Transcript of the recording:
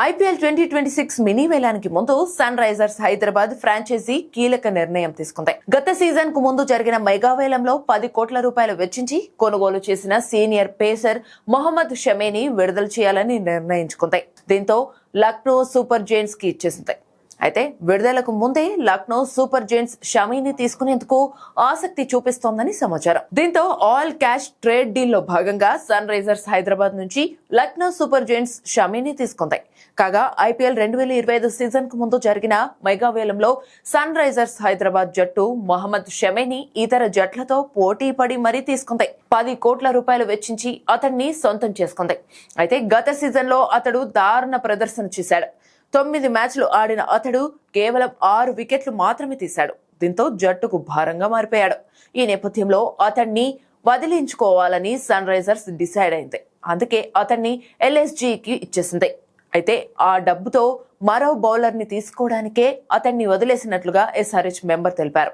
IPL 2026 mini వేలానికి ముందు sun Risers Hyderabad franchise కీలక నిర్ణయం తీసుకుంది. గత సీజన్ కు ముందు జరిగిన మెగా వేలంలో 10 కోట్ల రూపాయలు వెచ్చించి కొనుగోలు చేసిన సీనియర్ పేసర్ మొహమ్మద్ షమీని విడుదల చేయాలని నిర్ణయించుకుంది. దీంతో లక్నో సూపర్ జైంట్స్ కి ఇచ్చేసింది. అయితే విడుదలకు ముందే లక్నో సూపర్ జైంట్స్ షమీని తీసుకునేందుకు ఆసక్తి చూపిస్తోందని సమాచారం. దీంతో ఆల్ క్యాష్ ట్రేడ్ డీల్ లో భాగంగా సన్ రైజర్స్ హైదరాబాద్ నుంచి లక్నో సూపర్ జైంట్స్ షమీని తీసుకుంది. కాగా ఐపీఎల్ 2025 సీజన్ కు ముందు జరిగిన మెగా వేలంలో సన్ రైజర్స్ హైదరాబాద్ జట్టు మొహమ్మద్ షమీని ఇతర జట్లతో పోటీ పడి మరీ తీసుకుంది. 10 కోట్ల రూపాయలు వెచ్చించి అతన్ని సొంతం చేసుకుంది. అయితే గత సీజన్ లో అతడు దారుణ ప్రదర్శన చేశాడు. 9 మ్యాచ్లు ఆడిన అతడు కేవలం 6 వికెట్లు మాత్రమే తీశాడు. దీంతో జట్టుకు భారంగా మారిపోయాడు. ఈ నేపథ్యంలో అతన్ని వదిలించుకోవాలని సన్ రైజర్స్ డిసైడ్ అయింది. అందుకే అతన్ని ఎల్ఎస్జీకి ఇచ్చేసింది. అయితే ఆ డబ్బుతో మరో బౌలర్ ని తీసుకోవడానికే అతన్ని వదిలేసినట్లుగా ఎస్ఆర్హెచ్ మెంబర్ తెలిపారు.